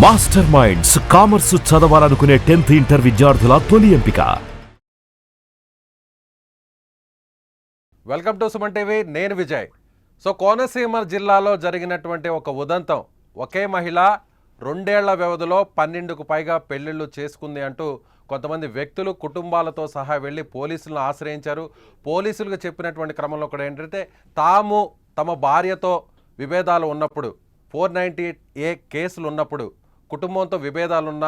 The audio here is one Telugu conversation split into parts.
మాస్టర్ మైండ్స్ కామర్స్ చదవాలనుకునే 10th ఇంటర్ విద్యార్థుల తొలి ఎంపిక. వెల్కమ్ టు సుమన్ టీవీ, నేను విజయ్. సో కోనసీమ జిల్లాలో జరిగినటువంటి ఒక ఉదంతం, ఒకే మహిళ 2 ఏళ్ల వ్యవధిలో 12కు పైగా పెళ్లిళ్ళు చేసుకుంది అంటూ కొంతమంది వ్యక్తులు కుటుంబాలతో సహా వెళ్ళి పోలీసులను ఆశ్రయించారు. పోలీసులకు చెప్పినటువంటి క్రమంలో కూడా ఏంటంటే తమ భార్యతో విభేదాలు ఉన్నప్పుడు 498A కేసులు ఉన్నప్పుడు కుటుంబంతో విభేదాలున్న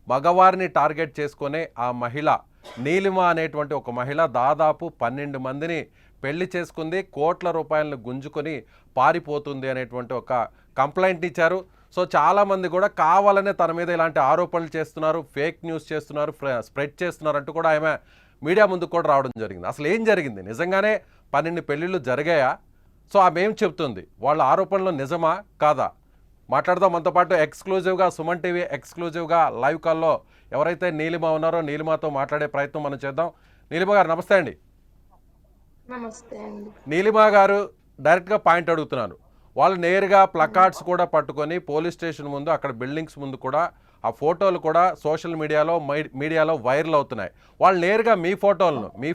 మగవారిని టార్గెట్ చేసుకునే ఆ మహిళ నీలిమ అనేటువంటి ఒక మహిళ దాదాపు 12 మందిని పెళ్లి చేసుకుంది, కోట్ల రూపాయలను గుంజుకొని పారిపోతుంది అనేటువంటి ఒక కంప్లైంట్ ఇచ్చారు. సో చాలామంది కూడా కావాలనే తన మీద ఇలాంటి ఆరోపణలు చేస్తున్నారు, ఫేక్ న్యూస్ చేస్తున్నారు, స్ప్రెడ్ చేస్తున్నారు అంటూ కూడా ఆమె మీడియా ముందుకు కూడా రావడం జరిగింది. అసలు ఏం జరిగింది, నిజంగానే 12 పెళ్ళిళ్ళు జరిగాయా? సో ఆమె ఏం చెప్తుంది, వాళ్ళ ఆరోపణలు నిజమా కాదా మాట్లాడదాం. మనతో పాటు ఎక్స్క్లూజివ్గా సుమన్ టీవీ ఎక్స్క్లూజివ్గా లైవ్ కాల్లో ఎవరైతే నీలిమ ఉన్నారో నీలిమతో మాట్లాడే ప్రయత్నం మనం చేద్దాం. నీలిమ గారు నమస్తే అండి. నమస్తే అండి. నీలిమ గారు డైరెక్ట్గా పాయింట్ అడుగుతున్నాను. వాళ్ళు నేరుగా ప్లకార్డ్స్ కూడా పట్టుకొని పోలీస్ స్టేషన్ ముందు, అక్కడ బిల్డింగ్స్ ముందు కూడా ఆ ఫోటోలు కూడా సోషల్ మీడియాలో వైరల్ అవుతున్నాయి. వాళ్ళు నేరుగా మీ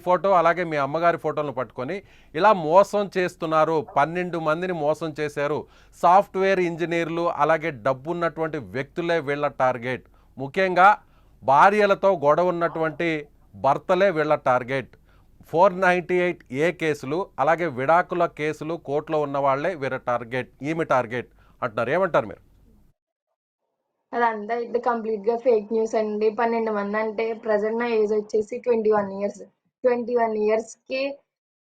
ఫోటో అలాగే మీ అమ్మగారి ఫోటోలను పట్టుకొని ఇలా మోసం చేస్తున్నారు, 12 మందిని మోసం చేశారు, సాఫ్ట్వేర్ ఇంజనీర్లు అలాగే డబ్బున్నటువంటి వ్యక్తులే వీళ్ళ టార్గెట్, ముఖ్యంగా భార్యలతో గొడవ ఉన్నటువంటి భర్తలే వీళ్ళ టార్గెట్, 498A కేసులు అలాగే విడాకుల కేసులు కోర్టులో ఉన్న వాళ్ళే వీళ్ళ టార్గెట్, ఈమె టార్గెట్ అంటున్నారు. ఏమంటారు మీరు? అదంతా అయితే కంప్లీట్ గా ఫేక్ న్యూస్ అండి. 12 మంది అంటే ప్రెసెంట్ నా ఏజ్ వచ్చేసి 21 ఇయర్స్. 21 ఇయర్స్ కి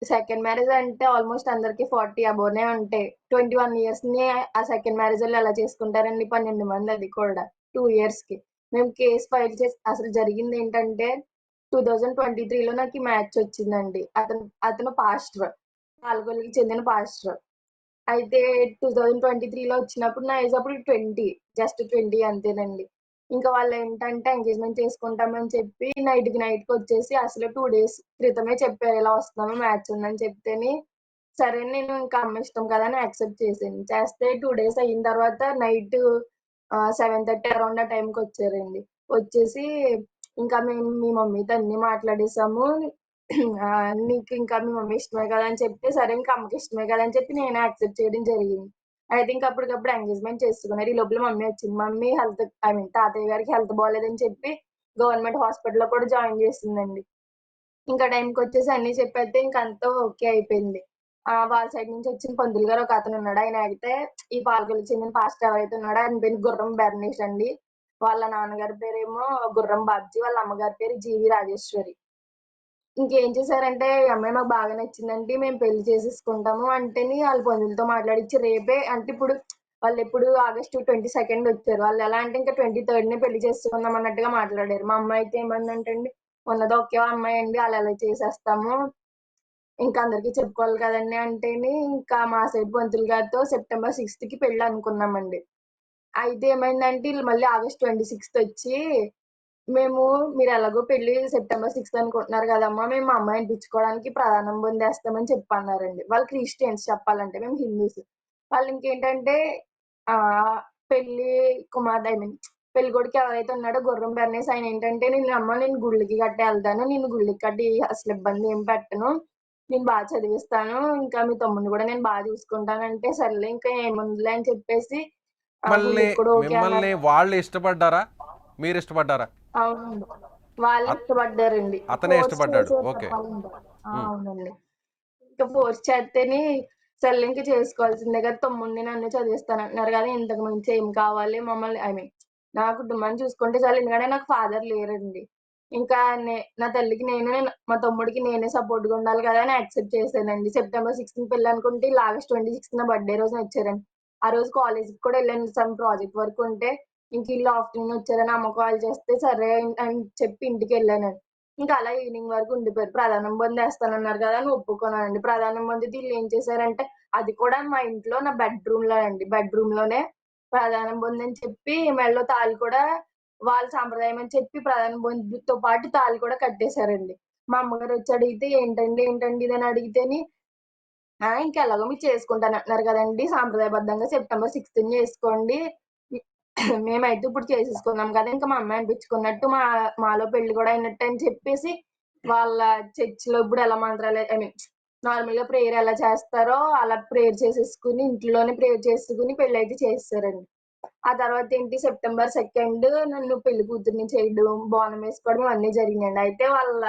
సెకండ్ మ్యారేజ్ అంటే ఆల్మోస్ట్ అందరికి 40 అబోనే ఉంటాయి. 21 ఇయర్స్ ని ఆ సెకండ్ మ్యారేజ్ వాళ్ళు ఎలా చేసుకుంటారండి? 12 మంది, అది కూడా 2 ఇయర్స్ కి. మేము కేసు ఫైల్ చేసి అసలు జరిగింది ఏంటంటే 2023లో నాకు ఈ మ్యాచ్ వచ్చిందండి. అతను పాస్టర్, పాల్గొల్లికి చెందిన పాస్టర్. అయితే 2023లో వచ్చినప్పుడు నా ఏజ్ అప్పుడు 20, జస్ట్ 20 అంతేనండి. ఇంకా వాళ్ళు ఏంటంటే ఎంగేజ్మెంట్ చేసుకుంటామని చెప్పి నైట్కి వచ్చేసి అసలు 2 డేస్ క్రితమే చెప్పారు ఇలా వస్తున్నాము, మ్యాచ్ ఉందని చెప్తేని సరే నేను ఇంకా అమ్మ ఇష్టం కదా అని యాక్సెప్ట్ చేశాను. చేస్తే 2 డేస్ అయిన తర్వాత నైట్ 7:30 అరౌండ్ ఆ టైంకి వచ్చారండి. వచ్చేసి ఇంకా మేము మీ మమ్మీతో అన్ని మాట్లాడేసాము, నీకు ఇంకా మీ మమ్మీ ఇష్టమే కదా అని చెప్తే సరే ఇంకా అమ్మకి ఇష్టమే కదా అని చెప్పి నేనే యాక్సెప్ట్ చేయడం జరిగింది. అయితే ఇంకా అప్పటికప్పుడు ఎంగేజ్మెంట్ చేసుకున్నారు. ఈ లోపల మమ్మీ వచ్చింది. మమ్మీ తాతయ్య గారికి హెల్త్ బాగాలేదని చెప్పి గవర్నమెంట్ హాస్పిటల్లో కూడా జాయిన్ చేసిందండి. ఇంకా టైంకి వచ్చేసి అన్ని చెప్పేస్తే ఇంకా అంతా ఓకే అయిపోయింది. వాళ్ళ సైడ్ నుంచి వచ్చిన పంతులు గారు ఒక అతను ఉన్నాడు. ఆయన అయితే ఈ పాలకొల్లుకి చెందిన పాస్టర్ ఎవరైతే ఉన్నాడో ఆయన పేరు గుర్రం బెర్నీష్ అండి. వాళ్ళ నాన్నగారి పేరేమో గుర్రం బాబ్జీ, వాళ్ళ అమ్మగారి పేరు జీవి రాజేశ్వరి. ఇంకేం చేశారంటే ఈ అమ్మాయి మాకు బాగా నచ్చిందంటే మేము పెళ్లి చేసేసుకుంటాము అంటేని వాళ్ళ పంతులతో మాట్లాడించి రేపే, అంటే ఇప్పుడు వాళ్ళు ఎప్పుడు ఆగస్టు 22 వచ్చారు. వాళ్ళు ఎలా అంటే ఇంకా 23నే పెళ్లి చేసుకుందాం అన్నట్టుగా మాట్లాడారు. మా అమ్మాయి అయితే ఏమందంటే అండి, ఉన్నది ఒకే అమ్మాయి అండి, వాళ్ళు ఎలా చేసేస్తాము, ఇంకా అందరికీ చెప్పుకోవాలి కదండి అంటేని ఇంకా మా సైడ్ పంతులు గారితో సెప్టెంబర్ 6కి పెళ్లి అనుకున్నామండి. అయితే ఏమైందంటే వీళ్ళు మళ్ళీ ఆగస్ట్ 26 వచ్చి మీరు ఎలాగో పెళ్లి సెప్టెంబర్ 6 అనుకుంటున్నారు కదమ్మా, మేము మా అమ్మాయిని పిచ్చుకోవడానికి ప్రధానం పొందేస్తామని చెప్పన్నారండి. వాళ్ళు క్రిస్టియన్స్ చెప్పాలంటే, మేము హిందూస్. వాళ్ళు ఇంకేంటంటే పెళ్లి కుమార్తె పెళ్లి కొడుకు ఎవరైతే ఉన్నాడో గుర్రం బెర్నేసి ఆయన ఏంటంటే, నేను గుళ్ళకి గట్ట వెళ్తాను, నేను గుళ్ళకి గట్టి అసలు ఇబ్బంది ఏం పెట్టను, నేను బాగా చదివిస్తాను, ఇంకా మీ తమ్ముడిని కూడా నేను బాగా చూసుకుంటానంటే సర్లే ఇంకా ఏముందిలే అని చెప్పేసి గుళ్ళకి కూడా ఓకే అన్నారు. మిమ్మల్ని వాళ్ళు ఇష్టపడ్డారా, మీరు ఇష్టపడ్డారా? అవునండి, వాళ్ళు ఇష్టపడ్డారండి. అతనే ఇష్టపడ్డాడు. ఓకే. అవునండి. ఇంకా ఫోర్స్ చేస్తేనే సర్లే ఇంక చేసుకోవాల్సిందే కదా, తమ్ముడిని నన్ను చదివిస్తానంటున్నారు కదా, ఇంతకు మించి ఏం కావాలి, మమ్మల్ని నా కుటుంబాన్ని చూసుకుంటే చాలు. ఎందుకంటే నాకు ఫాదర్ లేరండి. ఇంకా నా తల్లికి మా తమ్ముడికి నేనే సపోర్ట్గా ఉండాలి కదా అని యాక్సెప్ట్ చేశానండి. సెప్టెంబర్ 6 పెళ్లి అనుకుంటే ఇలా ఆగస్ట్ 26 నా బర్త్డే రోజున వచ్చారండి. ఆ రోజు కాలేజ్కి కూడా వెళ్ళాను, సమ్ ప్రాజెక్ట్ వర్క్ ఉంటే. ఇంక ఇల్లు ఆఫ్టర్నూన్ వచ్చారని అమ్మ కాల్ చేస్తే సరే అని చెప్పి ఇంటికి వెళ్ళానండి. ఇంకా అలా ఈవినింగ్ వరకు ఉండిపోయారు. ప్రధానం పొందేస్తానన్నారు కదా అని ఒప్పుకున్నానండి. ప్రధానం పొందితే వీళ్ళు ఏం చేశారంటే, అది కూడా మా ఇంట్లో నా బెడ్రూమ్ లోనే ప్రధానం పొందని చెప్పి మెడలో తాళి కూడా వాళ్ళ సాంప్రదాయం అని చెప్పి ప్రధానం పొందితో పాటు తాళి కూడా కట్టేశారండి. మా అమ్మగారు వచ్చి అడిగితే ఏంటండి ఇదని అడిగితేని ఇంకెలాగో మీరు చేసుకుంటానంటున్నారు కదండి, సాంప్రదాయబద్ధంగా సెప్టెంబర్ 6 చేసుకోండి, మేమైతే ఇప్పుడు చేసేసుకున్నాం కదా, ఇంకా మా అమ్మాయి అనిపించుకున్నట్టు మాలో పెళ్లి కూడా అయినట్టు అని చెప్పేసి వాళ్ళ చర్చిలో ఇప్పుడు ఎలా మంత్రాలు ఐ మీన్ నార్మల్ గా ప్రేయర్ ఎలా చేస్తారో అలా ప్రేయర్ చేసేసుకుని ఇంట్లోనే ప్రేయర్ చేసుకుని పెళ్లి అయితే చేసేసారండి. ఆ తర్వాత ఏంటి సెప్టెంబర్ 2 నన్ను పెళ్లి కూతుర్ని చేయడం, బోనం వేసుకోవడం అన్నీ జరిగినాయండి. అయితే వాళ్ళ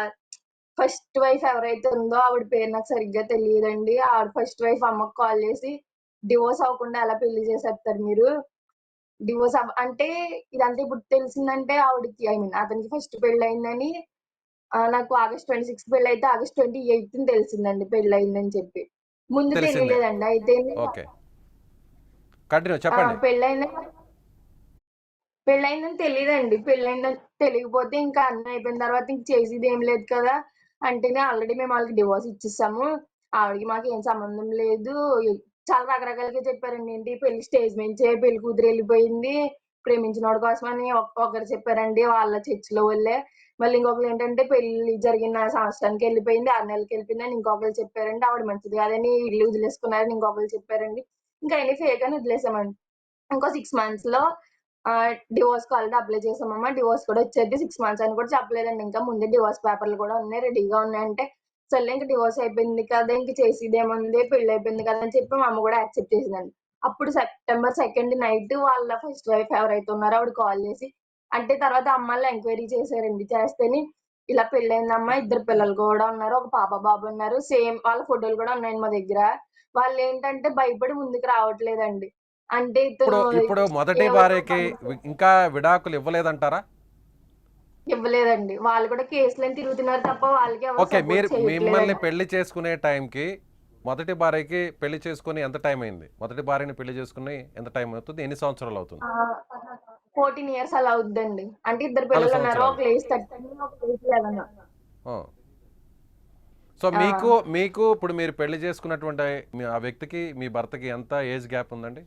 ఫస్ట్ వైఫ్ ఎవరైతే ఉందో ఆవిడ పేరు నాకు సరిగ్గా తెలియదండి. ఆవిడ ఫస్ట్ వైఫ్ అమ్మకి కాల్ చేసి డివోర్స్ అవ్వకుండా ఎలా పెళ్లి చేసేస్తారు మీరు, డివోర్స్ అంటే ఇదంతా ఇప్పుడు తెలిసిందంటే ఆవిడకి ఐ మీన్ అతనికి ఫస్ట్ పెళ్ళయిందని. నాకు ఆగస్ట్ 26 పెళ్ళైతే ఆగస్ట్ 28 తెలిసిందండి పెళ్ళయిందని చెప్పి. ముందు తెలిసిందే. తెలియలేదండి. అయితే ఓకే, కంటిన్యూ చెప్పండి. పెళ్ళైన పెళ్ళయిందని తెలీదండి. పెళ్ళయిందని తెలియకపోతే ఇంకా అన్నీ అయిపోయిన తర్వాత ఇంక చేసేదేం లేదు కదా! అంటేనే ఆల్రెడీ మేము ఆళ్ళకి డివోర్స్ ఇచ్చేసాము. ఆవిడకి మాకేం సంబంధం లేదు. చాలా రకరకాలుగా చెప్పారండి. ఏంటి పెళ్లి స్టేజ్ మించే పెళ్లి కూతురు ఎళ్ళిపోయింది. ప్రేమించినోడి కోసమని ఒకరు చెప్పారండి వాళ్ళ చర్చిలో వాళ్ళే. మళ్ళీ ఇంకొకళ్ళేంటంటే పెళ్లి జరిగిన సంవత్సరానికి ఎళ్ళిపోయింది, 6 నెలలకి ఎళ్ళిపోయిందని ఇంకొకళ్ళు చెప్పారండి. ఆవిడ మంచిది కాదని ఇల్లు వదిలేసుకున్నారని ఇంకొకళ్ళు చెప్పారండి. ఇంకా అయన్నీ ఫేక్ అని వదిలేసామండి. ఇంకో 6 మంత్స్‌లో డివోర్స్‌కి ఆల్రెడీ అప్లై చేసామమ్మా. డివోర్స్ కూడా వచ్చేద్ది. 6 మంత్స్ అని కూడా చెప్పలేదండి. ఇంకా ముందే డివోర్స్ పేపర్‌లు కూడా ఉన్నాయి. రెడీగా ఉన్నాయంటే, సర్లే ఇంక డివోర్స్ అయిపోయింది కదా! ఇంక చేసేదేముంది పెళ్లయిపోయింది కదా! అని చెప్పి మా అమ్మ కూడా యాక్సెప్ట్ చేసిందండి. అప్పుడు సెప్టెంబర్ 2 నైట్ వాళ్ళ ఫస్ట్ వైఫ్ ఎవరైతే ఉన్నారో ఆవిడ కాల్ చేసి అంటే తర్వాత అమ్మాళ్ళు ఎంక్వైరీ చేశారండి. చేస్తేని ఇలా పెళ్లయిందమ్మా. 2 పిల్లలు కూడా ఉన్నారు. ఒక పాప, బాబు ఉన్నారు. సేమ్ వాళ్ళ ఫోటోలు కూడా ఉన్నాయండి మా దగ్గర. వాళ్ళేంటంటే భయపడి ముందుకు రావట్లేదండి. అంటే ఇప్పుడు ఇతను ఇప్పుడు మొదటి ఎవరితో భార్యకి ఇంకా విడాకులు ఇవ్వలేదంటారా? ఇవ్వలేదండి. వాళ్ళు కూడా కేసులని తిరుగుతున్నారు తప్ప వాళ్ళకి ఎవరు ఓకే, సపోర్ట్ మిమ్మల్ని చేయట్లేదండి. పెళ్లి చేసుకునే టైంకి మొదటి భార్యకి పెళ్లి చేసుకుని ఎంత టైం అయింది? మొదటి భార్యని పెళ్లి చేసుకుని ఎంత టైం అవుతుంది? ఎన్ని సంవత్సరాలు అవుతుంది? 14 ఇయర్స్ అలా అవుద్దండి. అంటే 2 4 పిల్లలున్నారు. సంవత్సరాలు. ఒకళ్ళు ఏజ్ 13, ఒకళ్ళు ఏజ్ 11. ఆ. సో ఆ! మీకు ఇప్పుడు మీరు పెళ్లి చేసుకున్నటువంటి ఆ వ్యక్తికి మీ భర్తకి ఎంత ఏజ్ గ్యాప్ ఉందండి?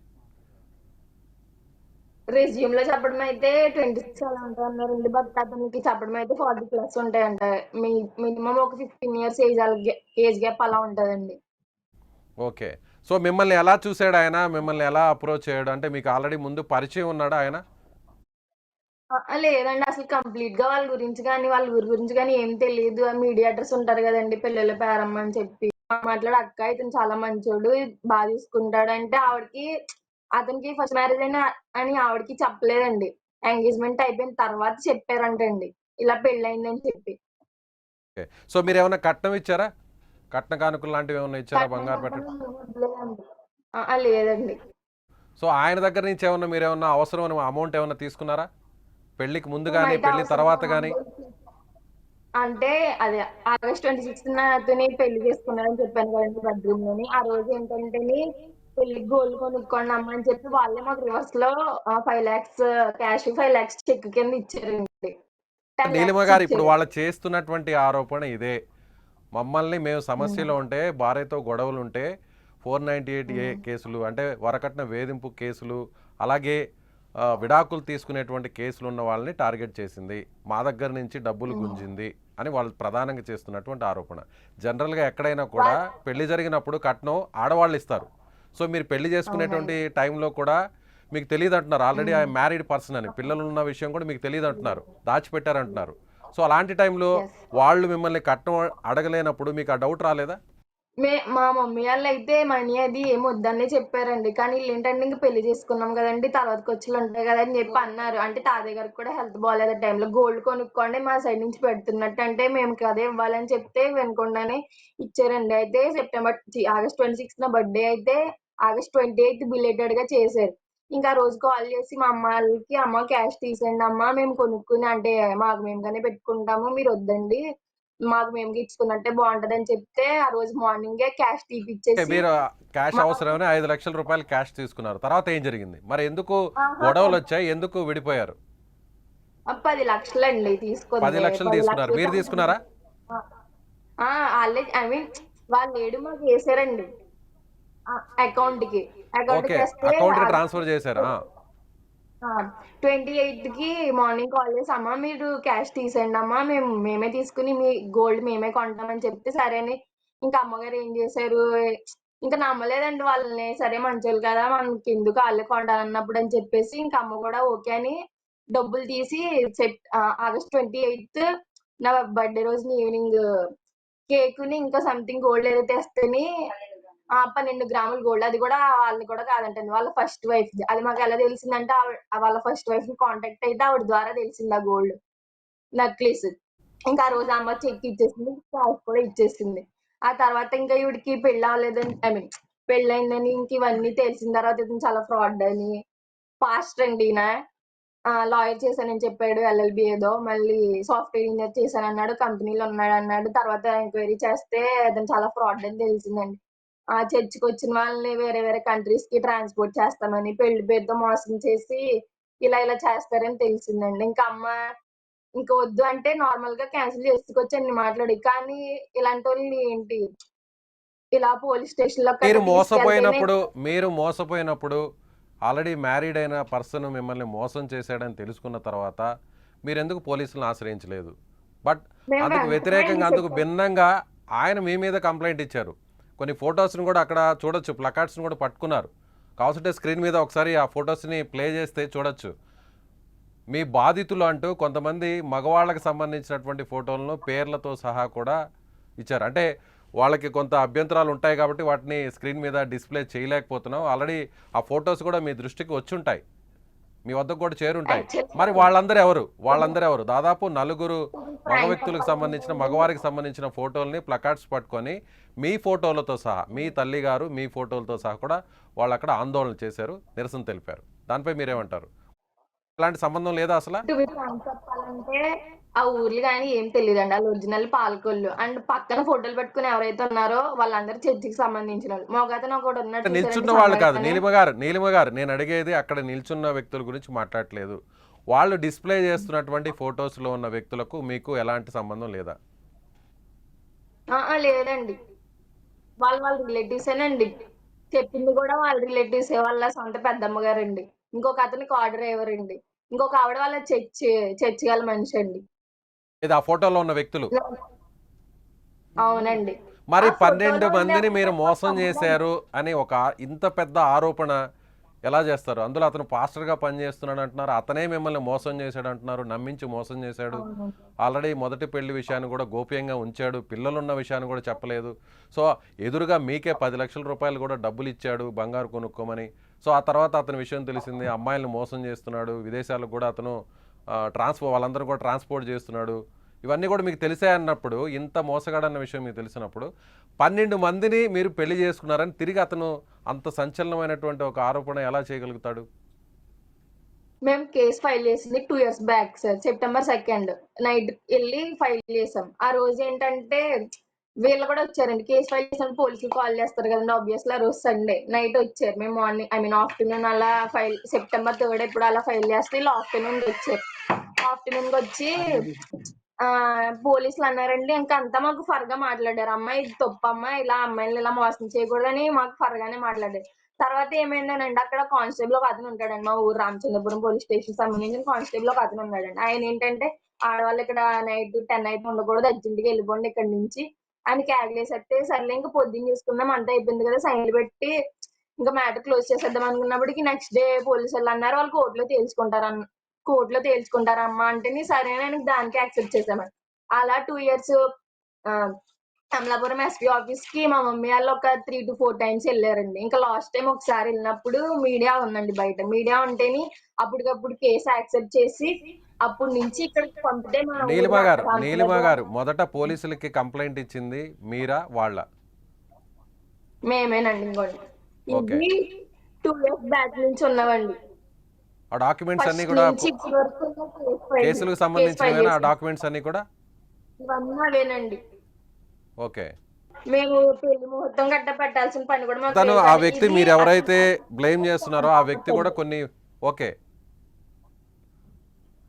రెజ్యూమ్‌లో చెప్పడం అయితే 26 అలా ఉంటాయన్నారండి. బట్ అతనికి చెప్పడం అయితే 40 ప్లస్ ఉంటాయంట. మీ మినిమమ్ ఒక 15 ఇయర్స్ ఏజ్ గ్యాప్ అలా ఉంటదండి. ఓకే. సో మిమ్మల్ని ఎలా చూసాడు ఆయన? మిమ్మల్ని ఎలా అప్రోచ్ అయ్యాడు? అంటే మీకు ఆల్రెడీ ముందు పరిచయం ఉన్నాడా ఆయన? లేదండి. అసలు కంప్లీట్‌గా వాళ్ళ గురించి గాని, వాళ్ళ ఊరు గురించి గాని ఏం తెలీదు. మీడియేటర్స్ ఉంటారు గదండీ! పిల్లల పేరమ్మ అని చెప్పి. మాట్లాడి అక్క ఇతను చాలా మంచోడు, చూసుకుంటాడంటే ఆవిడకి అతనికి ఫస్ట్ మ్యారేజ్ అని ఆవిడకి చెప్పలేదండి. ఎంగేజ్‌మెంట్ అయిపోయిన తర్వాత చెప్పారంటండి. ఇలా పెళ్లయిందని చెప్పి. ఓకే. సో మీరేమన్నా కట్నం ఇచ్చారా? కట్న కానుకలు లాంటివి ఏమన్నా ఇచ్చారా? కట్నం బంగారు మాత్రం పెట్టడం? ఏమి ఇవ్వలేదండి. లేదండి. సో ఆయన దగ్గర నుంచి ఏమన్నా మీరేమన్నా అవసరమైన అమౌంట్ ఏమన్నా తీసుకున్నారా? పెళ్ళికి ముందు గాని, మేమైతే పెళ్లి అవసరం తర్వాత గాని? అంటే అదే ఆగస్ట్ 26న అతని పెళ్లి చేసుకున్నారని చెప్పాను కదండీ బెడ్‌రూమ్‌లోని. ఆ రోజు ఏంటంటేని పెళ్ళికి గోల్డ్ కొనుక్కోండి అమ్మ అని చెప్పి వాళ్ళే మాకు రివర్స్‌లో 5,00,000 క్యాష్, 5,00,000 చెక్ కింద ఇచ్చారండి. నీలిమ 10,00,000 గారు ఇప్పుడు ఇచ్చారు. వాళ్ళు చేస్తున్నటువంటి ఆరోపణ ఇదే. మమ్మల్ని మేము హ్మ్. సమస్యలో ఉంటే, భార్యతో గొడవలుంటే 498 హ్మ్. కేసులు అంటే వరకట్న వేధింపు కేసులు, అలాగే విడాకులు తీసుకునేటువంటి కేసులు ఉన్న వాళ్ళని టార్గెట్ చేసింది. మా దగ్గర నుంచి డబ్బులు హ్మ్. గుంజింది అని వాళ్ళు ప్రధానంగా చేస్తున్నటువంటి ఆరోపణ. జనరల్‌గా ఎక్కడైనా కూడా వాళ్ళ పెళ్లి జరిగినప్పుడు కట్నం ఆడవాళ్ళు ఇస్తారు. సో మీరు పెళ్లి చేసుకునేటువంటి అవునండి. టైంలో కూడా మీకు తెలీదంటున్నారు. ఆల్రెడీ హ్మ్. మ్యారీడ్ పర్సన్ అని. పిల్లలున్న విషయం కూడా మీకు తెలీదంటున్నారు. దాచిపెట్టారంటున్నారు. సో అలాంటి టైంలో యెస్. వాళ్ళు మిమ్మల్ని కట్నం అడగలేనప్పుడు మీకు ఆ డౌట్ రాలేదా? మా మమ్మీ ఆళ్ళైతే మనీ అది ఏమి వద్దనే చెప్పారండి. కానీ ఈళ్ళేంటంటే ఇంక పెళ్లి చేసుకున్నాం గదండీ! తర్వాత ఖర్చులుంటాయి గదా! అని జెప్పి అన్నారు. అంటే తాతయ్య గారికి కూడా హెల్త్ బాలేదు ఆ టైంలో. గోల్డ్ కొనుక్కోండి మా సైడ్ నుంచి పెడుతున్నట్టు అంటే మేము అదే ఇవ్వాలని చెప్తే వినకుండానే ఇచ్చారండి. అయితే ఆగస్ట్ 26 నా బర్త్‌డే అయితే ఆగస్ట్ 28 బిలేటెడ్‌గా చేశారు. ఇంకా ఆ రోజు కాల్ చేసి మా అమ్మ ఆళ్ళకి, "అమ్మ క్యాష్ తీసేయండి అమ్మ మేము కొనుక్కుని అంటే మాకు మేముగానే పెట్టుకుంటాము. మీరొద్దండి. మాకు మేము ఇచ్చుకున్నట్టే బావుంటదని" చెప్తే, ఆ రోజు మార్నింగే క్యాష్ ఓకే. తీపిచ్చేసి మీరు క్యాష్ మా అవసరమని రూ. 5,00,000 క్యాష్ తీసుకున్నారు. తర్వాత ఏం జరిగింది? మరి ఎందుకు అహా! గొడవలొచ్చాయి? ఎందుకు విడిపోయారు? 10,00,000 తీసుకుంది. 10,00,000 తీసుకున్నారు. 10,00,000 మీరు తీసుకున్నారా? ఆ! ఆ! ఆళ్ళే ఐ మీన్ వాళ్ళేడు మాకేసారండి. ఆ! అకౌంట్‌కి. ఓకే. అకౌంట్‌కేస్తే అకౌంట్‌కి ఆగస్ట్ ట్రాన్స్‌ఫర్ చేశారు. ఆ! ఆ! 28కి మార్నింగ్ కాల్ చేసి, "అమ్మ మీరు క్యాష్ తీసేయండమ్మా. మేమే తీసుకొని మీ గోల్డ్ మేమే కొంటామని" చెప్తే, సరే అని ఇంకా అమ్మగారు ఏం చేశారు, ఇంకా నమ్మలేదండి వాళ్ళని. సరే మంచోళ్ళు కదా! మనకి ఎందుకు ఆళ్ళే కొంటానన్నప్పుడు అని చెప్పేసి ఇంక అమ్మ కూడా ఓకే అని డబ్బులు తీసి ఆగస్ట్ 28 నా బర్త్‌డే రోజున ఈవినింగ్ కేకుని ఇంకా సంథింగ్ గోల్డ్ ఏదో తెస్తేని 12 గ్రాముల గోల్డ్. అది కూడా వాళ్ళది కూడా కాదంటండి. వాళ్ళ ఫస్ట్ వైఫ్‌ది. అది మాకెలా తెలిసిందంటే వాళ్ళ ఫస్ట్ వైఫ్‌ని కాంటాక్ట్ అయితే ఆవిడ ద్వారా తెలిసింది ఆ గోల్డ్ నెక్లెస్. ఇంకా ఆ రోజు అమ్మ చెక్ ఇచ్చేసింది. క్యాష్ కూడా ఇచ్చేసింది. ఆ తర్వాత ఇంకా ఈవిడకి పెళ్లవ్వలేదని పెళ్లయిందని ఇంక ఇవన్నీ తెలిసిన తర్వాత ఇతను చాలా ఫ్రాడ్ అని, పాస్టర్ అండి ఈయన. లాయర్ చేశానని చెప్పాడు. ఎల్ఎల్‌బి ఏదో. మళ్ళీ సాఫ్ట్‌వేర్ ఇంజినీర్ చేశానన్నాడు. కంపెనీలో ఉన్నాడన్నాడు. తర్వాత ఎంక్వైరీ చేస్తే అతను చాలా ఫ్రాడ్ అని తెలిసిందండి. చర్చ్‌కొచ్చిన వాళ్ళని వేరే వేరే కంట్రీస్‌కి ట్రాన్స్‌పోర్ట్ చేస్తామని, పెళ్లి పేరుతో మోసం చేసి ఇలా చేస్తారని తెలిసిందండి. ఇంకా అమ్మ ఇంక వద్దు అంటే నార్మల్‌గా క్యాన్సిల్ చేసుకోవచ్చని మాట్లాడి. కానీ ఇలాంటోళ్ళని ఏంటి ఇలా పోలీస్ స్టేషన్‌లో మీరు కట్టా తీసుకెళ్తేనే మోసపోయినప్పుడు మీరు మోసపోయినప్పుడు ఆల్రెడీ మ్యారీడ్ అయిన పర్సన్ మిమ్మల్ని మోసం చేశాడని తెలుసుకున్న తర్వాత మీరెందుకు పోలీసులను ఆశ్రయించలేదు? బట్ మేము అందుకు వెంటనే వ్యతిరేకంగా, అందుకు చెప్పాం. భిన్నంగా ఆయన మీ మీద కంప్లైంట్ ఇచ్చారు. కొన్ని ఫొటోస్ని కూడా అక్కడ చూడొచ్చు, ప్లకార్డ్స్ని కూడా పట్టుకున్నారు. కావాల్సింటే స్క్రీన్ మీద ఒకసారి ఆ ఫొటోస్ని ప్లే చేస్తే చూడొచ్చు. మీ బాధితులు అంటూ కొంతమంది మగవాళ్ళకి సంబంధించినటువంటి ఫోటోలను పేర్లతో సహా కూడా ఇచ్చారు. అంటే వాళ్ళకి కొంత అభ్యంతరాలు ఉంటాయి కాబట్టి వాటిని స్క్రీన్ మీద డిస్ప్లే చేయలేకపోతున్నాం. ఆల్రెడీ ఆ ఫొటోస్ కూడా మీ దృష్టికి వచ్చుంటాయి, మీ వద్దకు కూడా చేరుంటాయి. మరి యాక్చువల్లీ వాళ్ళందరూ ఎవరు? దాదాపు నలుగురు మగ ఫ్రాంక్ వ్యక్తులకు సంబంధించిన, చెప్పాలంటే మగవారికి సంబంధించిన ఫోటోల్ని ప్లకార్డ్స్ పట్టుకొని మీ ఫోటోలతో సహా, మీ తల్లి గారు మీ ఫోటోలతో సహా కూడా వాళ్ళు అక్కడ ఆందోళన చేశారు, నిరసన తెలిపారు. దానిపై మీరేమంటారు? ఇలాంటి సంబంధం లేదా అసలు? టు బి ఫ్రాంక్ చెప్పాలంటే ఆ ఊర్లు గాని ఏం తెలీదండి. ఆళ్ళు ఒరిజినల్ పాలకొల్లు. అండ్ పక్కన ఫోటోలు పెట్టుకొని ఎవరైతే ఉన్నారో వాళ్ళందరూ చర్చికి సంబంధించినోళ్ళు. మగతను ఒకడున్నాడు నిల్చున్న చూసారండి వాళ్ళు కాదు సన్నగానే. నీలిమ గారు, నేను అడిగేది అక్కడ నిల్చున్న వ్యక్తుల గురించి మాట్లాడట్లేదు. వాళ్ళు డిస్ప్లే చేస్తున్నటువంటి ఫొటోస్లో ఉన్న వ్యక్తులకు మీకు ఎలాంటి సంబంధం లేదా? లేదండి. వాళ్ళ రిలేటివ్సేనండి. చెప్పింది కూడా వాళ్ళ రిలేటివ్సే. వాళ్ళ సొంత పెద్దమ్మ గారండి. ఇంకొక అతను కార్ డ్రైవర్ అండి. ఇంకొక ఆవిడ వాళ్ళ చర్చ్ గల మనిషండి. ఇది ఆ ఫోటోలో ఉన్న వ్యక్తులు. అవునండి. మరి ఆ 12 ఫోటోలో మందిని ఉండేవాళ్ళు మీరు మోసం కొంతమంది చేశారు అని ఒక ఇంత పెద్ద ఆరోపణ ఎలా చేస్తారు? అందులో అతను పాస్టర్గా పనిచేస్తున్నాడు అంటున్నారు, అతనే మిమ్మల్ని మోసం చేశాడు అంటున్నారు, నమ్మించి మోసం చేశాడు. అవునండి. ఆల్రెడీ మొదటి పెళ్లి విషయాన్ని కూడా గోప్యంగా ఉంచాడు, పిల్లలున్న విషయాన్ని కూడా చెప్పలేదు. సో ఎదురుగా మీకే 10 లక్షల రూపాయలు కూడా డబ్బులు ఇచ్చాడు బంగారు కొనుక్కోమని. సో ఆ తర్వాత అతని విషయం తెలిసింది, అమ్మాయిలను మోసం చేస్తున్నాడు, విదేశాలకు కూడా అతను వాళ్ళందరూ కూడా ట్రాన్స్పోర్ట్ చేస్తున్నాడు. ఇవన్నీ కూడా మీకు తెలిసే అన్నప్పుడు, ఇంత మోసగాడన్న విషయం మీకు తెలిసినప్పుడు 12 మందిని మీరు పెళ్లి చేసుకున్నారని తిరిగి అతను అంత సంచలనమైనటువంటి ఒక ఆరోపణ ఎలా చేయగలుగుతాడు? మేము కేస్ ఫైల్ చేసింది 2 years back sir. September 2 night ఎళ్లి ఫైల్ చేసాం. ఆ రోజేంటంటే వీళ్ళు కూడా వచ్చారండి. కేస్ ఫైల్ చేసినప్పుడు పోలీసులు కాల్ చేస్తారు కదండీ! ఆబ్వియస్లీ ఆ రోజు సండే. నైట్ వచ్చారు. మేము ఆఫ్టర్‌నూన్ అలా సెప్టెంబర్ 3 ఎప్పుడో అలా ఫైల్ చేస్తే ఈళ్ళు ఆఫ్టర్‌నూన్‌కి వచ్చారు. ఆఫ్టర్‌నూన్‌కొచ్చి పోలీసులు అన్నారండి. ఇంకా అంతా మాకు ఫర్‌గా మాట్లాడారు. అమ్మ ఇది తప్పమ్మా. ఇలా అమ్మాయిల్ని ఇలా మోసం చేయకూడదని మాకు ఫర్‌గానే మాట్లాడారు. తర్వాత ఏమైందోనండి అక్కడ కానిస్టేబుల్ ఒక అతను ఉంటాడండి. మా ఊరు రామచంద్రపురం పోలీస్ స్టేషన్‌కి సంబంధించిన కానిస్టేబుల్ ఒక అతను ఉన్నాడండి. ఆయనేంటంటే ఆడవాళ్ళు ఇక్కడ నైట్ 10 అయితే ఉండకూడదు. అర్జెంట్‌గా ఎళ్ళిపోండి ఇక్కడి నుంచి అని కేకలేసేస్తే సర్లే ఇంక పొద్దున్న చూసుకుందాం అంతా అయిపోయింది కదా! సైన్‌లు పెట్టి ఇంక మ్యాటర్ క్లోజ్ చేసేద్దాం అనుకున్నప్పటికి నెక్స్ట్ డే పోలీసోళ్ళు అన్నారు వాళ్ళు కోర్ట్‌లో తేల్చుకుంటారమ్మా అంటేని సరేనని దానికి యాక్సెప్ట్ చేశామండి. అలా 2 ఇయర్స్ ఆహ్, అమలాపురం ఎస్పీ ఆఫీస్‌కి మా మమ్మీ ఆళ్ళు ఒక 3-4 టైమ్స్ ఎళ్లారండి. ఇంకా లాస్ట్ టైమ్ ఒకసారి ఎళ్ళినప్పుడు మీడియా ఉందండి బయట. మీడియా ఉంటేని అప్పటికప్పుడు కేస్ యాక్సెప్ట్ చేసి అప్పటి నుంచి ఇక్కడికి పంపితే మా ఊరు నీలిమ గారు, రామచంద్రపురం మొదట పోలీసులకి కంప్లైంట్ ఇచ్చింది మీరా వాళ్ళ? మేమేనండి ఇంకోటి. ఓకే. ఇది 2 ఇయర్స్ బ్యాక్ నుంచి ఉన్నవండి. ఆ డాక్యుమెంట్స్ అన్నీ ఫస్ట్ కూడా నుంచి ఇప్పటి వరకు ఉన్న కేసులకు కేస్ ఫైల్ సంబంధించినవేనా ఆ చేసింది. డాక్యుమెంట్స్ అన్నీ కూడా? ఇవన్నీ అవేనండి. ఓకే. మేము పెళ్లి ముహూర్తం గట్టా పెట్టాల్సిన పని కూడా మాకు తను ఆ లేదండి. వ్యక్తి ఇది మీరు అసలు ఎవరైతే బ్లేమ్ చేస్తున్నారో ఆ వ్యక్తి కూడా కొన్ని, ఓకే,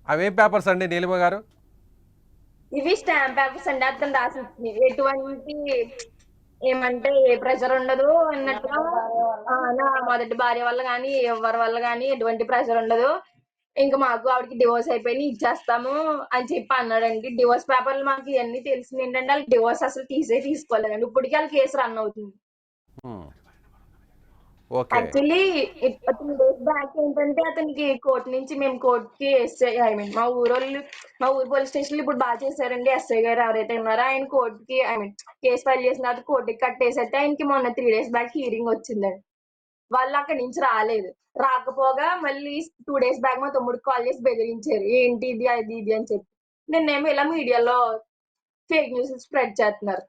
అవేం పేపర్స్ అండి నీలిమ గారు? ఇవి స్టాంప్ పేపర్స్ అండి. అతను రాసి ఇచ్చినవి. ఎటువంటి ఏమంటే ఏ ప్రెషర్ ఉండదు అన్నట్టుగా నా మొదటి భార్య వల్ల గాని, ఎవరి వల్ల గాని ఎటువంటి ప్రెషర్ ఉండదు. ఇంక మాకు ఆవిడకి డివోర్స్ అయిపోయినాయి ఇచ్చేస్తాము అని చెప్పి అన్నాడండి. డివోర్స్ పేపర్‌లు మాకు ఇయన్నీ తెలిసిందేంటంటే ఆళ్ళు డివోర్స్ అసలు తీసుకోలేదండి. ఇప్పటికి ఆళ్ళ కేస్ రన్ అవుతుంది. ఓకే. యాక్చువల్లీ 3 డేస్ బ్యాక్ ఏంటంటే అతనికి కోర్టు నుంచి మేము కోర్టుకి ఎస్ఐ ఐ మీన్ మా ఊరు పోలీస్ స్టేషన్ ఇప్పుడు బాగా చేశారండి. ఎస్ఐ గారు ఎవరైతే ఉన్నారో ఆయన కోర్టుకి ఐ మీన్ కేసు ఫైల్ చేసిన తర్వాత కోర్టుకి కట్టేసైతే ఆయనకి మొన్న 3 డేస్ బ్యాక్ హీరింగ్ వచ్చిందండి. వాళ్ళు అక్కడి నుంచి రాలేదు. రాకపోగా మళ్ళీ 2 డేస్ బ్యాక్ మా తమ్ముడికి కాల్ చేసి బెదిరించారు. ఏంటి ఇది అది ఇది అని చెప్పి. నిన్నేమో ఇలా మీడియాలో ఫేక్ న్యూస్ స్ప్రెడ్ చేస్తున్నారు.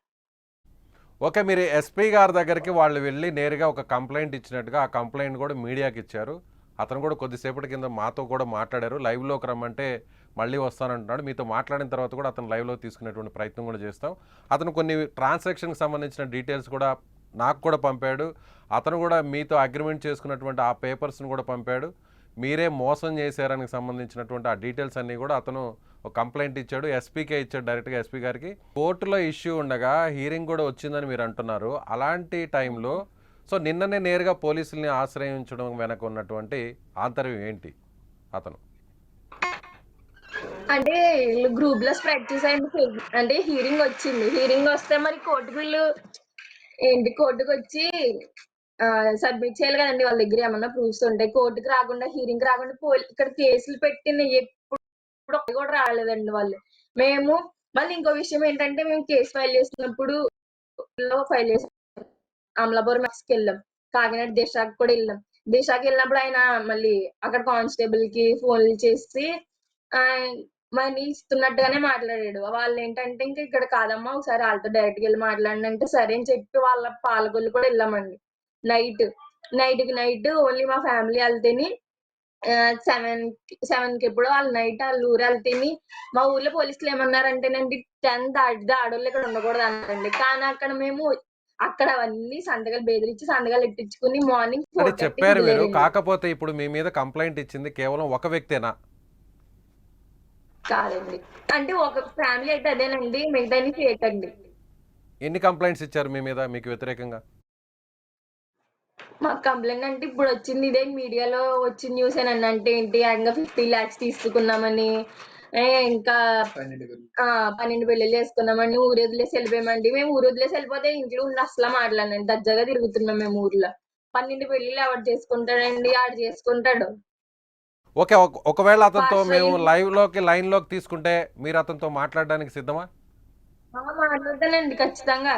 ఓకే. మీరు ఎస్పీ గారి దగ్గరికి వాళ్ళు వెళ్ళి నేరుగా ఒక కంప్లైంట్ ఇచ్చినట్టుగా ఆ కంప్లైంట్ కూడా మీడియాకి ఇచ్చారు. అతను కూడా కొద్దిసేపటి కింద మాతో కూడా మాట్లాడారు. లైవ్లోకి రమ్మంటే మళ్ళీ వస్తానంటున్నాడు. మీతో మాట్లాడిన తర్వాత కూడా అతను లైవ్లో తీసుకునేటువంటి ప్రయత్నం కూడా చేస్తాం. అతను కొన్ని ట్రాన్సాక్షన్కి సంబంధించిన డీటెయిల్స్ కూడా నాకు కూడా పంపాడు. అతను కూడా మీతో అగ్రిమెంట్ చేసుకున్నటువంటి ఆ పేపర్స్ని కూడా పంపాడు. మీరే మోసం చేశారని సంబంధించినటువంటి ఆ డీటెయిల్స్ అన్నీ కూడా అతను ఒక కంప్లైంట్ ఇచ్చాడు. ఎస్పీకే ఇచ్చాడు, డైరెక్ట్గా ఎస్పీ గారికి. కోర్టులో ఇష్యూ ఉండగా హీరింగ్ కూడా వచ్చిందని మీరు అంటున్నారు. అలాంటి టైంలో సో నిన్ననే నేరుగా పోలీసుల్ని ఆశ్రయించడం వెనక ఉన్నటువంటి ఆంతర్యం ఏంటి అతను? అంటే వీళ్ళు గ్రూప్ లో స్ప్రెడ్ చేసాయండి. అంటే హీరింగ్ వచ్చింది. హీరింగ్ వస్తే మరి కోర్టుకు వచ్చి సబ్మిట్ చేయాలి కదండి. వాళ్ళ దగ్గర ఏమన్నా ప్రూఫ్స్ ఉంటాయి. కోర్టుకు రాకుండా హీరింగ్ రాకుండా ఇక్కడ కేసులు పెట్టిన ఎప్పుడు కూడా రాలేదండి వాళ్ళు. మేము మళ్ళీ ఇంకో విషయం ఏంటంటే మేము కేసు ఫైల్ చేసినప్పుడు ఫైల్ చేసాం. అమలాపురం కి వెళ్ళాం. కాకినాడ దిశకి కూడా వెళ్ళాం. దిశకి వెళ్ళినప్పుడు ఆయన మళ్ళీ అక్కడ కానిస్టేబుల్ కి ఫోన్లు చేసి మనీ ఇస్తున్నట్టుగానే మాట్లాడాడు. వాళ్ళు ఏంటంటే ఇంకా ఇక్కడ కాదమ్మా ఒకసారి వాళ్ళతో డైరెక్ట్ గా వెళ్ళి మాట్లాడండి అంటే సరే అని చెప్పి వాళ్ళ పాలకొల్లు కూడా వెళ్ళామండి. నైట్ ఓన్లీ మా ఫ్యామిలీ వెళ్తేని 7 కి ఎప్పుడో వాళ్ళ నైట్ వాళ్ళ ఊరు వెళ్తేని మా ఊర్లో పోలీసులు ఏమన్నారంటేనండి 10 దాటితే ఆడోళ్ళు ఇక్కడ ఉండకూడదు అన్నారండి. కానీ అక్కడ అవన్నీ సంతకాలు బెదిరించి సంతకాలు ఇప్పించుకుని మార్నింగ్ అని 4:30కి చెప్పారు మీరు. వదిలేరండి. కాకపోతే ఇప్పుడు మీ మీద కంప్లైంట్ ఇచ్చింది కేవలం ఒక వ్యక్తేనా? కాదండి. అంటే ఒక ఫ్యామిలీ అయితే అదేనండి. మిగతాన్ని ఫేక్ అండి. ఎన్ని కంప్లైంట్స్ ఇచ్చారు మీ మీద మీకు వ్యతిరేకంగా? మాకు కంప్లైంట్ అంటే ఇప్పుడు వచ్చింది ఇదే మీడియాలో వచ్చిన న్యూస్ ఏనండి. అంటే ఏంటి ఏకంగా 50 lakhs తీసుకున్నామని, ఇంకా 12 పెళ్లిళ్ళు చేసుకున్నామని, ఊరు వదిలేసి వెళ్ళిపోయామండి. మేము ఊరు వదిలేసి వెళ్ళిపోతే ఇంట్లో ఉండి అసలు మాట్లాడినండి. దర్జాగా తిరుగుతున్నాం మేము ఊర్లో. 12 పెళ్లిళ్ళు ఎవరు చేసుకుంటాడండి? ఆడు చేసుకుంటాడు. ఓకే. ఒకవేళ అతనితో పాస్టర్ మేము అయ్యి లైన్లోకి తీసుకుంటే మీరు అతనితో మాట్లాడడానికి సిద్ధమా? మాట్లాడతానండి ఖచ్చితంగా.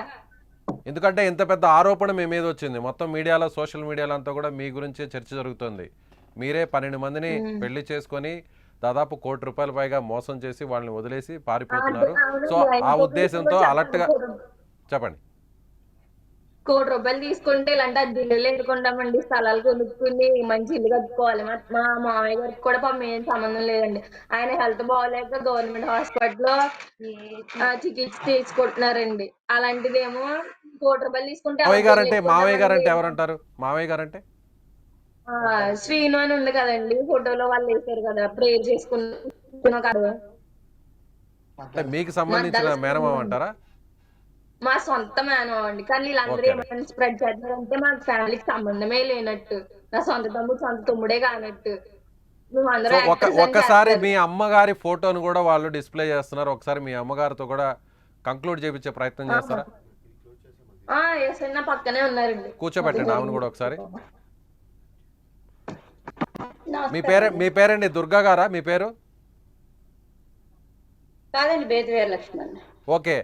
ఎందుకంటే ఇంత పెద్ద ఆరోపణ మీ మీద వచ్చింది. మొత్తం మీడియాలో, సోషల్ మీడియాలో అంతా కూడా మీ గురించే చర్చ జరుగుతుంది. మీరే 12 మందిని పెళ్లి చేసుకొని దాదాపు ₹1,00,00,000 పైగా మోసం చేసి వాళ్ళని వదిలేసి పారిపోతున్నారు. సో అవునండి. ఆ ఇంకొక విషయం ఉద్దేశంతో కూడా అలర్ట్గా చెప్పండి. ₹1,00,00,000 తీసుకుంటే ఇలాంటి అద్దెల్లు ఎందుకుంటామండి? స్థలాలు కొనుక్కుని మంచి ఇల్లు కట్టుకోవాలి. మా మామయ్య గారికి కూడా పాపం ఏం సంబంధం లేదండి. ఆయన హెల్త్ బాగోలేక గవర్నమెంట్ హాస్పిటల్లో చికిత్స తీసుకుంటున్నారండి. అలాంటిదేమో ₹1,00,00,000 తీసుకుంటే ఎలా మావయ్య పెళ్లి గారంటే చేసుకుంటామండి? ఎవరంటారు? మావయ్య గారంటే శ్రీను అని ఉంది కదండి. ఫోటోలో వాళ్ళు వేశారు కదా ప్రేయర్ చేసుకున్న కాదు. అంటే మీకు మా సంబంధించిన అద్దాల మేనమామ శ్రీను అండి. అంటారా? మా సొంత మేనమామ అండి. కానీ వీళ్ళందరూ ఓకే. ఏమైనా స్ప్రెడ్ చేస్తున్నారంటే మా ఫ్యామిలీకి సంబంధమే లేనట్టు. నా సొంత తమ్ముడే కానట్టు. సో మేమందరం యాక్టర్స్ అని ఒక్కసారి చేస్తారు. మీ అమ్మగారి ఫోటోను కూడా వాళ్ళు డిస్ప్లే చేస్తున్నారు. ఒకసారి మీ అమ్మగారితో కూడా కంక్లూడ్ చేయించే ప్రయత్నం చేస్తారా? ఎస్ నా పక్కనే ఉన్నారండి. కూర్చోబెట్టండి ఆమెను కూడా ఒకసారి. మీ నమస్కారం. పేరండి దుర్గా గారా మీ పేరు? కాదండి బేతివేరు లక్ష్మణ్. ఓకే.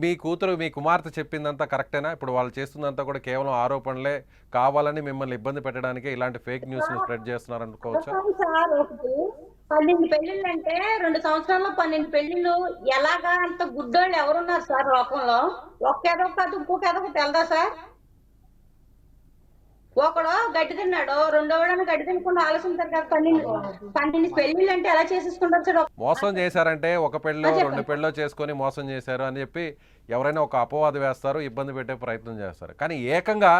మీ కూతురు, మీ కుమార్తె చెప్పిందంతా కరెక్టేనా? ఇప్పుడు వాళ్ళు చేస్తుందంతా కూడా కేవలం ఆరోపణలే, కావాలని మిమ్మల్ని ఇబ్బంది పెట్టడానికే ఇలాంటి ఫేక్ న్యూస్ని స్ప్రెడ్ చేస్తున్నారు అనుకోవచ్చా? సార్ ఒకటి 12 పెళ్లిళ్ళు అంటే 2 సంవత్సరాల్లో 12 పెళ్లిళ్ళు ఎలాగా? అంత గుడ్డోళ్ళు ఎవరున్నారు సార్ లోకంలో? ఒక్క ఎదవ కాదు ఇంకొక ఎదవ తెలదా సార్? ఒకడు గడ్డి తిన్నాడు, రెండోవాడని గడ్డి తినకుండా ఆలోచించారు కదా. 12 పెళ్లిళ్ళు అంటే ఎలా చేసేసుకుంటారు సార్? మోసం చేశారంటే ఒక పెళ్ళో 2 చెప్పండి. పెళ్ళో చేసుకొని మోసం చేశారు అని చెప్పి ఎవరైనా ఒక అపవాదు వేస్తారు, ఇబ్బంది పెట్టే ప్రయత్నం చేస్తారు. కానీ ఏకంగా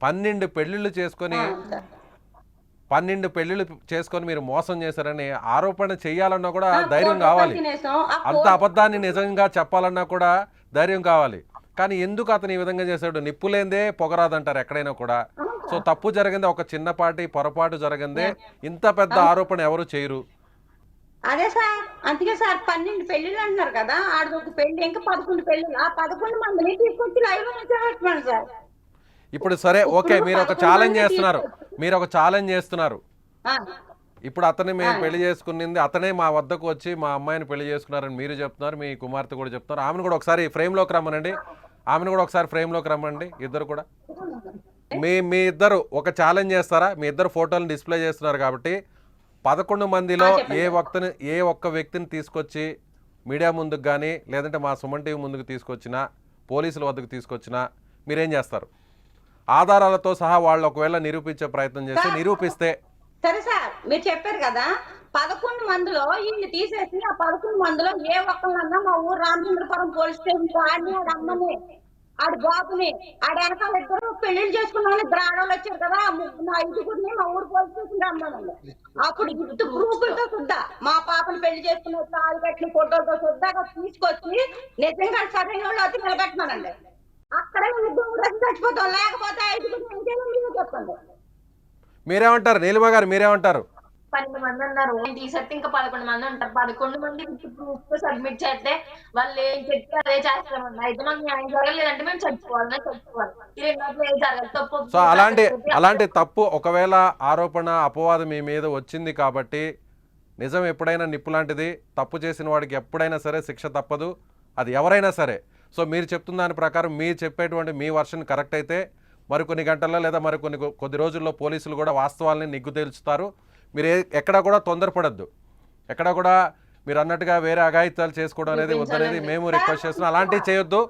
12 పెళ్ళిళ్ళు చేసుకొని సార్. 12 పెళ్ళిళ్ళు చేసుకొని మీరు మోసం చేశారని ఆరోపణ చేయాలన్నా కూడా ధైర్యం 1,00,00,000 కావాలి. తినేసాం. అంత అబద్ధాన్ని నిజంగా చెప్పాలన్నా కూడా ధైర్యం కావాలి. కానీ ఎందుకు అతను ఈ విధంగా చేశాడు? నిప్పులేందే పొగరాదంటారు ఎక్కడైనా కూడా. సో తప్పు జరిగింది, ఒక చిన్నపాటి పొరపాటు జరిగిందే, ఇంత పెద్ద ఆరోపణ ఎవరు చేయరు. అదే సార్, అందుకే సార్ 12 పెళ్లిళ్ళు అంటున్నారు కదా. ఆడది ఒక పెళ్లి, ఇంకా 11 పెళ్లిళ్ళు. ఆ 11 మందిని తీసుకొచ్చి లైవ్ లో నుంచోబెట్టమని సార్. ఇప్పుడు సరే ఓకే, మీరు ఒక ఛాలెంజ్ చేస్తున్నారు, ఆ, ఇప్పుడు అతన్ని మేము పెళ్లి చేసుకునింది, అతనే మా వద్దకు వచ్చి మా అమ్మాయిని పెళ్లి చేసుకున్నారని మీరు చెప్తున్నారు, మీ కుమార్తె కూడా చెప్తున్నారు. ఆమెను కూడా ఒకసారి ఫ్రేమ్లోకి రమ్మనండి, ఇద్దరు కూడా. మీ ఇద్దరు ఒక ఛాలెంజ్ చేస్తారా? మీ ఇద్దరు ఫోటోలను డిస్ప్లే చేస్తున్నారు కాబట్టి 11 మందిలో ఏ ఒక్క వ్యక్తిని తీసుకొచ్చి మీడియా ముందుకు కానీ లేదంటే మా సుమన్ టీవీ ముందుకు తీసుకొచ్చినా, పోలీసుల వద్దకు తీసుకొచ్చినా మీరేం చేస్తారు? ఆధారాలతో సహా వాళ్ళు ఒకవేళ నిరూపించే ప్రయత్నం చేసి నిరూపిస్తే. సరే సార్, మీరు చెప్పారు కదా 11 మందిలో వీళ్ళు తీసేసి ఆ 11 మందిలో ఏ ఒక్కళ్ళన్నా మా ఊరు రామచంద్రపురం పోలీస్ స్టేషన్ ఆడిని, ఆడ అమ్మని, ఆడి బాబుని, ఆడ వెనకాల ఇద్దరు పెళ్లిళ్ళు చేసుకున్నామని ఇద్దరు ఆడవాళ్ళు వచ్చారు కదా, నా ఐదుగురిని మా ఊరు పోలీస్ స్టేషన్ రమ్మనండి. అప్పుడు విత్ ప్రూఫ్లతో సుద్దా మా పాపను పెళ్లి చేసుకున్న తాళి కట్టిన ఫోటోలతో సుద్దాగా తీసుకొచ్చి నిజంగా సరైన వాళ్ళు వచ్చి నిలబెట్టమనండి. అక్కడ ఇద్దరు చచ్చిపోతాం, లేకపోతే ఐదుగురిని ఇంకేమో మీరే చెప్పండి. మీరేమంటారు నీలిమ గారు, మీరేమంటారు? 12 మంది అన్నారు, తీసేస్తే ఇంకా 11 మంది ఉంటారు. 11 మంది ప్రూఫ్ సబ్మిట్ చేస్తే వాళ్ళు ఏం చెప్తే అదే చేస్తామన్నా. అయితే మాకు న్యాయం జరగలేదంటే మేము చచ్చిపోవాలి. ఈ రెండోది ఏం జరగదు. తప్పు. సో అలాంటి తప్పు ఒకవేళ ఆరోపణ అపవాదం మీ మీద వచ్చింది కాబట్టి, నిజం ఎప్పుడైనా నిప్పు లాంటిది, తప్పు చేసిన వాడికి ఎప్పుడైనా సరే శిక్ష తప్పదు, అది ఎవరైనా సరే. సో మీరు చెప్తున్న దాని ప్రకారం మీరు చెప్పేటువంటి మీ వర్షన్ కరెక్ట్ అయితే మరికొన్ని గంటల్లో లేదా కొద్ది రోజుల్లో పోలీసులు కూడా వాస్తవాలని నిగ్గు తేల్చుతారు. మీరు ఎక్కడా కూడా తొందరపడద్దు, ఎక్కడా కూడా మీరు అన్నట్టుగా వేరే అఘాయిత్యాలు చేసుకోవడం అనేది వద్దనేది మేము రిక్వెస్ట్ చేస్తున్నాం. అలాంటివి చేయొద్దు.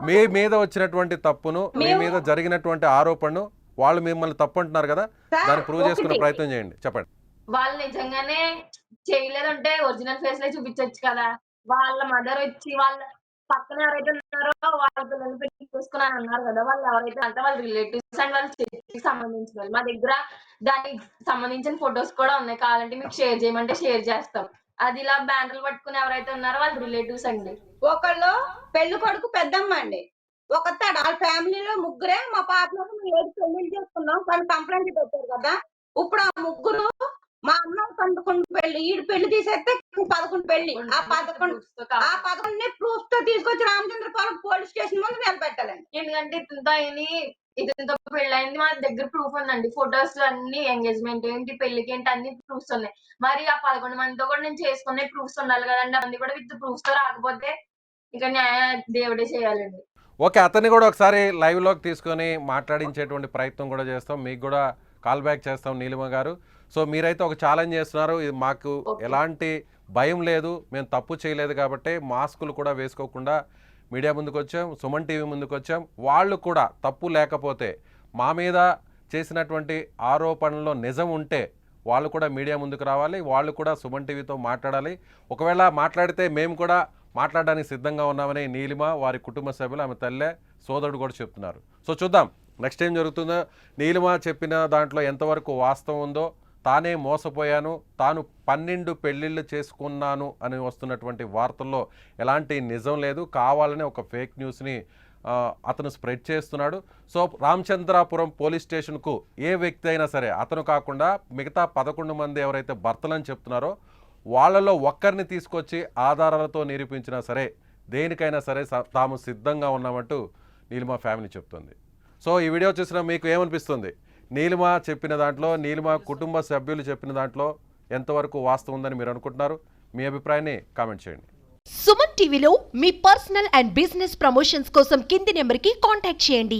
మీ మీద వచ్చినటువంటి తప్పును, మీ మీద జరిగినటువంటి ఆరోపణను వాళ్ళు మిమ్మల్ని తప్పు అంటున్నారు కదా, దాన్ని ప్రూవ్ చేసుకునే ప్రయత్నం చేయండి. చెప్పండి. వాళ్ళు నిజంగానే చేయలేదంటే ఒరిజినల్ ఫేస్ లో చూపించచ్చు కదా. వాళ్ళ మదర్ వచ్చి వాళ్ళ పక్కన ఎవరైతే ఉన్నారో వాళ్ళ పిల్లలు పెళ్లి చేసుకున్నాను అన్నారు కదా, వాళ్ళు ఎవరైతే అంటే వాళ్ళ రిలేటివ్స్ అండ్ వాళ్ళ చర్చికి సంబంధించిన వాళ్ళు. మా దగ్గర దానికి సంబంధించిన ఫొటోస్ కూడా ఉన్నాయి, కావాలంటే మీకు షేర్ చేయమంటే షేర్ చేస్తాం. అది ఇలా బ్యానర్లు పట్టుకుని ఎవరైతే ఉన్నారో వాళ్ళ రిలేటివ్స్ అండి. ఒకళ్ళు పెళ్లి కొడుకు పెద్దమ్మ అండి, ఒకతాడు వాళ్ళ ఫ్యామిలీలో ముగ్గురే. మా పాపలో మేము 7 పెళ్లిళ్ళు చేసుకున్నాం కానీ కంప్లైంట్ పెట్టారు కదా. ఇప్పుడు ఆ ముగ్గురు మా అమ్మ 11 పెళ్లి, ఈడు పెళ్లి తీసేస్తే 11 పెళ్లి. ఆ 11 ప్రూఫ్ తో తీసుకొచ్చి రామచంద్రపురం పోలీస్ స్టేషన్ ముందు నిలబెట్టాలండి. ఎందుకంటే ఇతనితో పెళ్ళైంది, మా దగ్గర ప్రూఫ్ ఉందండి. ఫొటోస్ అన్ని, ఎంగేజ్మెంట్ ఏంటి, పెళ్లికి ఏంటి, అన్ని ప్రూఫ్స్ ఉన్నాయి. మరి ఆ 11 మందితో కూడా నేను చేసుకునే ప్రూఫ్స్ ఉండాలి కదండి. అన్ని కూడా విత్ ప్రూఫ్స్ తో రాకపోతే ఇక న్యాయ దేవుడే చేయాలండి. ఓకే, అతన్ని కూడా ఒకసారి లైవ్లోకి తీసుకొని మాట్లాడించేటువంటి ప్రయత్నం కూడా చేస్తాం, మీకు కూడా కాల్ బ్యాక్ చేస్తాం నీలిమ గారు. సో మీరైతే ఒక ఛాలెంజ్ చేస్తున్నారు, ఇది మాకు ఎలాంటి భయం లేదు, మేము తప్పు చేయలేదు కాబట్టి మాస్కులు కూడా వేసుకోకుండా మీడియా ముందుకు వచ్చాం, సుమన్ టీవీ ముందుకు వచ్చాం. వాళ్ళు కూడా తప్పు లేకపోతే, మా మీద చేసినటువంటి ఆరోపణలో నిజం ఉంటే వాళ్ళు కూడా మీడియా ముందుకు రావాలి, వాళ్ళు కూడా సుమన్ టీవీతో మాట్లాడాలి. ఒకవేళ మాట్లాడితే మేము కూడా మాట్లాడడానికి సిద్ధంగా ఉన్నామని నీలిమ, వారి కుటుంబ సభ్యులు, ఆమె తల్లే, సోదరుడు కూడా చెప్తున్నారు. సో చూద్దాం నెక్స్ట్ ఏం జరుగుతుందో. నీలిమ చెప్పిన దాంట్లో ఎంతవరకు వాస్తవం ఉందో, తానే మోసపోయాను, తాను 12 పెళ్ళిళ్ళు చేసుకున్నాను అని వస్తున్నటువంటి వార్తల్లో ఎలాంటి నిజం లేదు, కావాలనే ఒక ఫేక్ న్యూస్ని అతను స్ప్రెడ్ చేస్తున్నాడు. సో రామచంద్రాపురం పోలీస్ స్టేషన్కు ఏ వ్యక్తి అయినా సరే, అతను కాకుండా మిగతా 11 మంది ఎవరైతే భర్తలని చెప్తున్నారో వాళ్ళలో ఒక్కరిని తీసుకొచ్చి ఆధారాలతో నిరూపించినా సరే, దేనికైనా సరే తాము సిద్ధంగా ఉన్నామంటూ నీలిమ ఫ్యామిలీ చెప్తుంది. సో ఈ వీడియో చూసిన మీకు ఏమనిపిస్తుంది? నీలిమ చెప్పిన దాంట్లో, నీలిమ కుటుంబ సభ్యులు చెప్పిన దాంట్లో ఎంతవరకు వాస్తవం ఉందని మీరు అనుకుంటున్నారు? మీ అభిప్రాయాన్ని కామెంట్ చేయండి. సుమన్ టీవీలో మీ పర్సనల్ అండ్ బిజినెస్ ప్రమోషన్స్ కోసం కింది నెంబర్కి కాంటాక్ట్ చేయండి.